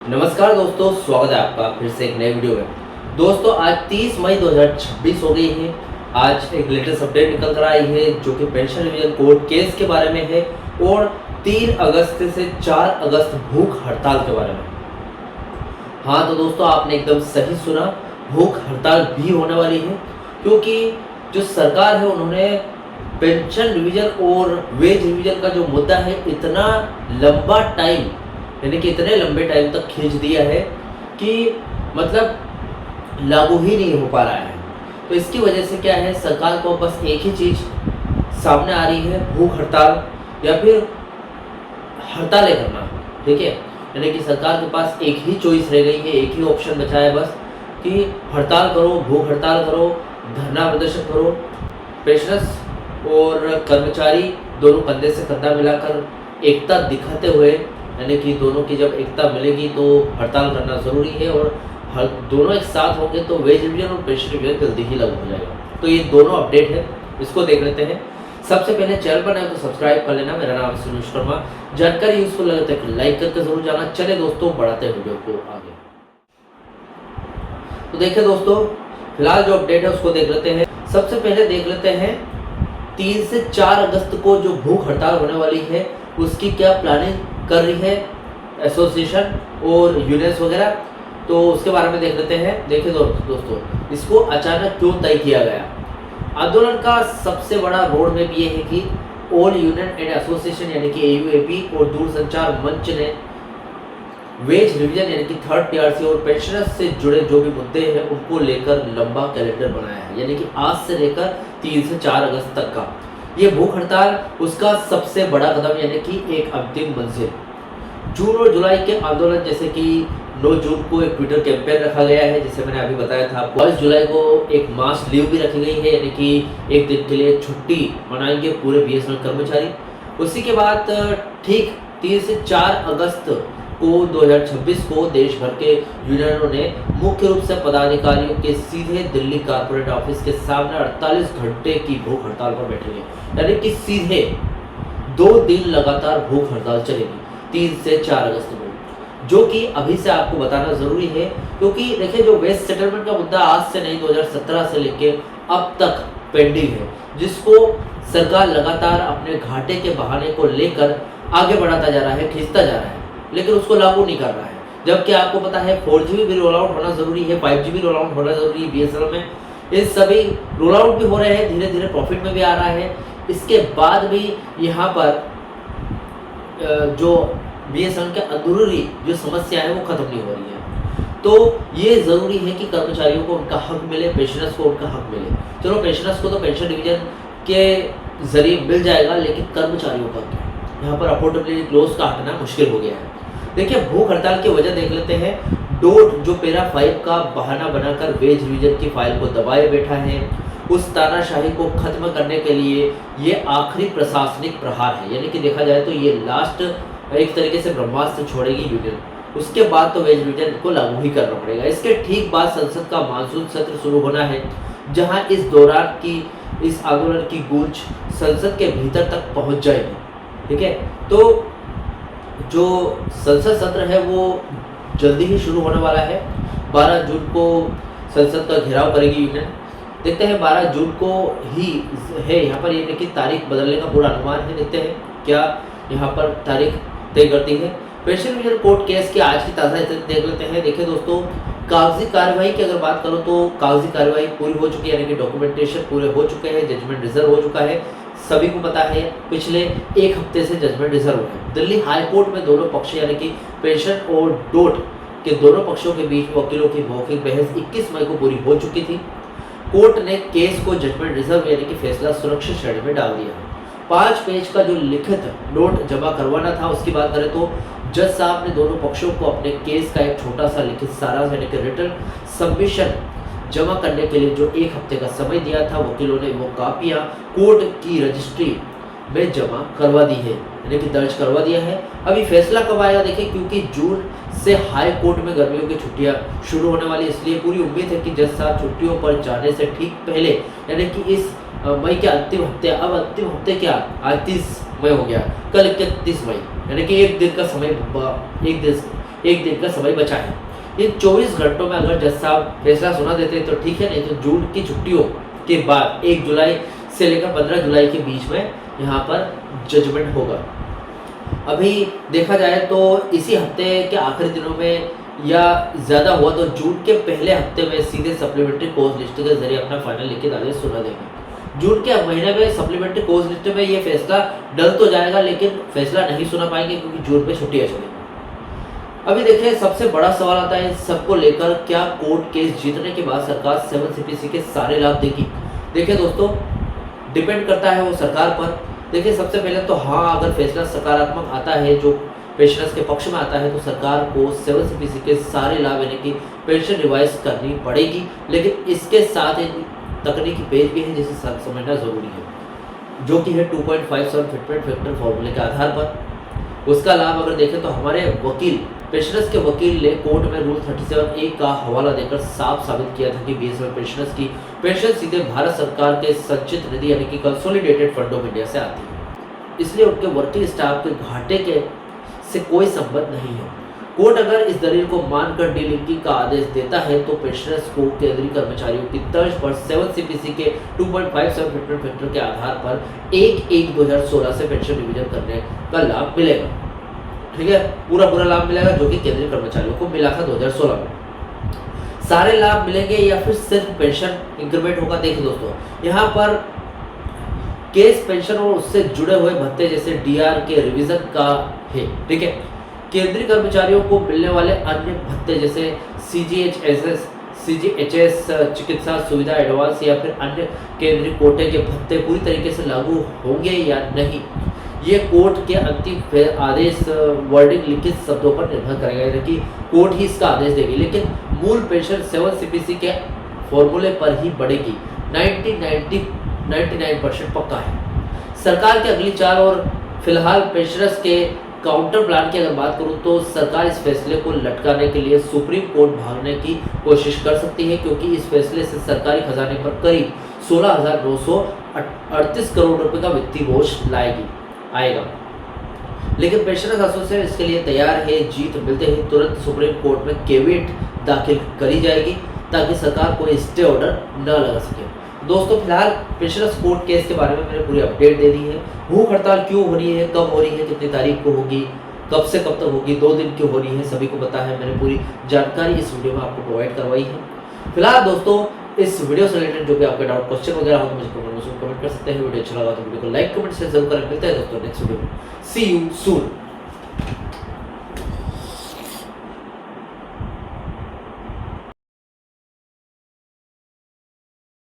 नमस्कार दोस्तों, स्वागत है आपका फिर से एक नए वीडियो में। दोस्तों आज 30 मई 2026 हो गई है। आज एक लेटेस्ट अपडेट निकल कर आई है जो कि पेंशन रिवीजन कोर्ट केस के बारे में है और 3 अगस्त से 4 अगस्त भूख हड़ताल के बारे में। हाँ तो दोस्तों आपने एकदम सही सुना, भूख हड़ताल भी होने वाली है क्योंकि जो सरकार है उन्होंने पेंशन रिवीजन और वेज रिवीजन का जो मुद्दा है इतना लंबा टाइम यानी कि इतने लंबे टाइम तक खींच दिया है कि मतलब लागू ही नहीं हो पा रहा है। तो इसकी वजह से क्या है, सरकार को बस एक ही चीज़ सामने आ रही है, भूख हड़ताल या फिर हड़तालें करना। ठीक है, यानी कि सरकार के पास एक ही चॉइस रह गई है, एक ही ऑप्शन बचा है बस कि हड़ताल करो, भूख हड़ताल करो, धरना प्रदर्शन करो। पेंशनर्स और कर्मचारी दोनों कंधे से कंधा मिलाकर एकता दिखाते हुए, यानी कि दोनों की जब एकता मिलेगी तो हड़ताल करना ज़रूरी है और दोनों एक साथ होंगे तो वेज रिवीजन और पेंशन रिवीजन जल्दी ही लागू हो जाएगा। तो ये दोनों अपडेट है, इसको देख लेते हैं। सबसे पहले चैनल पर नए तो सब्सक्राइब कर लेना। मेरा नाम है सुनील शर्मा। जानकारी यूजफुल लगे तो लाइक करके जरूर जाना। चले दोस्तों बढ़ाते हैं वीडियो को आगे। तो देखिए दोस्तों, फिलहाल जो अपडेट है उसको देख लेते हैं। सबसे पहले देख लेते हैं 3 से 4 अगस्त को जो भूख हड़ताल होने वाली है उसकी क्या प्लानिंग कर रही है एसोसिएशन और यूनियंस वगैरह, तो उसके बारे में देख लेते हैं। देखिए दोस्तों, इसको अचानक क्यों तय किया गया। आंदोलन का सबसे बड़ा रोड मैप ये है कि ऑल यूनियन एंड एसोसिएशन यानी कि एयूएपी और दूरसंचार मंच ने वेज रिवीजन यानी कि थर्ड पीआरसी और पेंशनर्स से जुड़े जो भी मुद्दे हैं उनको लेकर लंबा कैलेंडर बनाया है, यानी कि आज से लेकर 3 से 4 अगस्त तक का ये भूख हड़ताल उसका सबसे बड़ा कदम यानी कि एक अंतिम मंजिल। जून और जुलाई के आंदोलन जैसे कि 9 जून को एक ट्विटर कैंपेन रखा गया है, जैसे मैंने अभी बताया था। 22 जुलाई को एक मास लीव भी रखी गई है, यानी कि एक दिन के लिए छुट्टी मनाएंगे पूरे बीएसएनएल कर्मचारी। उसी के बाद ठीक 3 से 4 अगस्त को 2026 को देश भर के यूनियनों ने मुख्य रूप से पदाधिकारियों के सीधे दिल्ली कारपोरेट ऑफिस के सामने 48 घंटे की भूख हड़ताल पर बैठेंगे, यानी कि सीधे 2 दिन लगातार भूख हड़ताल चलेगी 3 से 4 अगस्त को, जो कि अभी से आपको बताना जरूरी है क्योंकि देखिए जो वेस्ट सेटलमेंट का मुद्दा आज से नहीं 2017 से लेके अब तक पेंडिंग है, जिसको सरकार लगातार अपने घाटे के बहाने को लेकर आगे बढ़ाता जा रहा है, खींचता जा रहा है, लेकिन उसको लागू नहीं कर रहा है। जबकि आपको पता है 4G भी रोल आउट होना जरूरी है, 5G भी रोल आउट होना जरूरी है बीएसएनएल में। ये सभी रोल आउट भी हो रहे हैं, धीरे धीरे प्रॉफिट में भी आ रहा है। इसके बाद भी यहाँ पर जो बीएसएनएल के अंदरूनी जो समस्या है वो खत्म नहीं हो रही है। तो ये ज़रूरी है कि कर्मचारियों को उनका हक मिले, पेंशनर्स को उनका हक मिले। चलो पेंशनर्स को तो पेंशन डिवीजन के जरिए मिल जाएगा, लेकिन कर्मचारियों का क्या, यहाँ पर अफोर्डेबिलिटी क्लोज का हटना मुश्किल हो गया है। देखिए भूख हड़ताल की वजह देख लेते हैं। डोट जो पैरा 5 का बहाना बनाकर वेज रिवीजन की फाइल को दबाए बैठा है, उस तानाशाही को खत्म करने के लिए ये आखिरी प्रशासनिक प्रहार है, यानी कि देखा जाए तो ये लास्ट एक तरीके से ब्रह्मास्त्र छोड़ेगी यूनियन। उसके बाद तो वेज रिवीजन को लागू ही करना पड़ेगा। इसके ठीक बाद संसद का मानसून सत्र शुरू होना है, जहां इस दौरान की इस आंदोलन की गूंज संसद के भीतर तक पहुंच जाएगी। ठीक है, तो जो संसद सत्र है वो जल्दी ही शुरू होने वाला है। 12 जून को संसद का घेराव करेगी यूनियन। देखते हैं 12 जून को ही है यहाँ पर, ये लेकिन तारीख बदलने का पूरा अनुमान है। देखते हैं क्या यहाँ पर तारीख तय करती है। पेंशन रिवीजन कोर्ट केस की आज की ताज़ा देख लेते हैं। देखिए दोस्तों, कागजी कार्यवाही की अगर बात करो तो कागजी कार्यवाही पूरी हो चुकी है, यानी कि डॉक्यूमेंटेशन पूरे हो चुके हैं, जजमेंट रिजर्व हो चुका है। सभी को पता है पिछले 1 हफ्ते से जजमेंट रिजर्व है। दिल्ली हाई कोर्ट में दोनों पक्ष यानी कि पेंशन और डोट के दोनों पक्षों के बीच वकीलों की मौखिक बहस 21 मई को पूरी हो चुकी थी। कोर्ट ने केस को जजमेंट रिजर्व यानी कि फैसला सुरक्षित श्रेणी में डाल दिया। 5 पेज का जो लिखित नोट जमा करवाना था उसकी बात करें तो जज साहब ने दोनों पक्षों को अपने केस का एक छोटा सा लिखित सारांश यानी कि रिटन सबमिशन जमा करने के लिए जो 1 हफ्ते का समय दिया था, वकीलों ने वो कापियां कोर्ट की रजिस्ट्री में जमा करवा दी है, यानी कि दर्ज करवा दिया है। अभी फैसला कब आएगा देखिए, क्योंकि जून से हाई कोर्ट में गर्मियों की छुट्टियां शुरू होने वाली, इसलिए पूरी उम्मीद है कि जज साहब छुट्टियों पर जाने से ठीक पहले यानी कि इस मई के अंतिम हफ्ते, अब अंतिम हफ्ते क्या, आज 30 मई हो गया, कल 31 मई, यानी कि एक दिन का समय, एक दिन एक दिन का समय बचा है। इन 24 घंटों में अगर जज साहब फैसला सुना देते तो ठीक है, नहीं तो जून की छुट्टियों के बाद 1 जुलाई से लेकर 15 जुलाई के बीच में यहाँ पर जजमेंट होगा। अभी देखा जाए तो इसी हफ्ते के आखिरी दिनों में या ज़्यादा हुआ तो जून के पहले हफ्ते में सीधे सप्लीमेंट्री कोर्स लिस्ट के जरिए अपना फाइनल लिखित आदेश सुना देंगे। जून के महीने में सप्लीमेंट्री कोर्स लिस्ट में ये फैसला डल तो जाएगा, लेकिन फैसला नहीं सुना पाएंगे क्योंकि जून में छुट्टियाँ चलेंगी। अभी देखिए सबसे बड़ा सवाल आता है इन सबको लेकर, क्या कोर्ट केस जीतने के बाद सरकार 7 CPC के सारे लाभ देगी? देखिए दोस्तों, डिपेंड करता है वो सरकार पर। देखिए सबसे पहले तो हाँ, अगर फैसला सकारात्मक आता है जो पेंशनर्स के पक्ष में आता है तो सरकार को 7 CPC के सारे लाभ यानी कि पेंशन रिवाइज करनी पड़ेगी, लेकिन इसके साथ एक तकनीकी पेज भी है जिसे समझना जरूरी है, जो कि है 2.57 फिटमेंट फैक्टर फॉर्मूले के आधार पर। उसका लाभ अगर देखें तो हमारे वकील, पेंशनर्स के वकील ने कोर्ट में रूल 37A का हवाला देकर साफ साबित किया था कि बीएसएफ पेंशनर्स की पेंशन सीधे भारत सरकार के संचित निधि यानी कि कंसोलिडेटेड फंड ऑफ इंडिया से आती है, इसलिए उनके वर्किंग स्टाफ के घाटे के से कोई संबंध नहीं है। कोर्ट अगर इस दलील को मानकर डीलिंकिंग का आदेश देता है तो पेंशनर्स को केंद्रीय कर्मचारियों की तर्ज पर 7 CPC के 2.57 फिटमेंट फैक्टर के आधार पर 1/1/2016 से पेंशन रिवीजन करने का लाभ मिलेगा। ठीक है, पूरा लाभ मिलेगा जो कि केंद्रीय कर्मचारियों को मिला था 2016 में। सारे लाभ मिलेंगे या फिर सिर्फ पेंशन इंक्रीमेंट होगा? देखिए दोस्तों, यहाँ पर केस पेंशन और उससे जुड़े हुए भत्ते जैसे डीआर के रिवीजन का है। ठीक है, केंद्रीय कर्मचारियों को मिलने वाले अन्य भत्ते जैसे CGHS चिकित्सा सुविधा एडवांस या फिर अन्य केंद्रीय कोटे के भत्ते पूरी तरीके से लागू होंगे या नहीं, ये कोर्ट के अंतिम आदेश वर्डिंग लिखित शब्दों पर निर्भर करेगा, यानी कि कोर्ट ही इसका आदेश देगी। लेकिन मूल पेंशन 7 CPC के फॉर्मूले पर ही बढ़ेगी, 99% पक्का है। सरकार की अगली चाल और फिलहाल पेंशनर्स के काउंटर प्लान की अगर बात करूं तो सरकार इस फैसले को लटकाने के लिए सुप्रीम कोर्ट भागने की कोशिश कर सकती है, क्योंकि इस फैसले से सरकारी खजाने पर करीब 16,938 करोड़ रुपए का वित्तीय बोझ आएगा। लेकिन पेंशनर्स एसोसिएशन इसके लिए तैयार है। जीत मिलते ही तुरंत सुप्रीम कोर्ट में केवियट दाखिल करी जाएगी ताकि सरकार कोई स्टे ऑर्डर न लगा सके। दोस्तों फिलहाल पेंशनर्स कोर्ट केस के बारे में मैंने पूरी अपडेट दे दी है। भूख हड़ताल क्यों हो रही है, कब हो रही है, कितनी तारीख को होगी, कब से कब तक होगी, 2 दिन क्यों हो रही है, सभी को पता है। मैंने पूरी जानकारी इस वीडियो में आपको प्रोवाइड करवाई है। फिलहाल दोस्तों इस वीडियो से रिलेटेड जो भी आपके डाउट क्वेश्चन वगैरह हो तो मुझे कमेंट कर सकते हैं। वीडियो अच्छा लगा तो वीडियो को लाइक कमेंट शेयर जरूर करें। मिलते हैं दोस्तों नेक्स्ट वीडियो में। सी यू सून।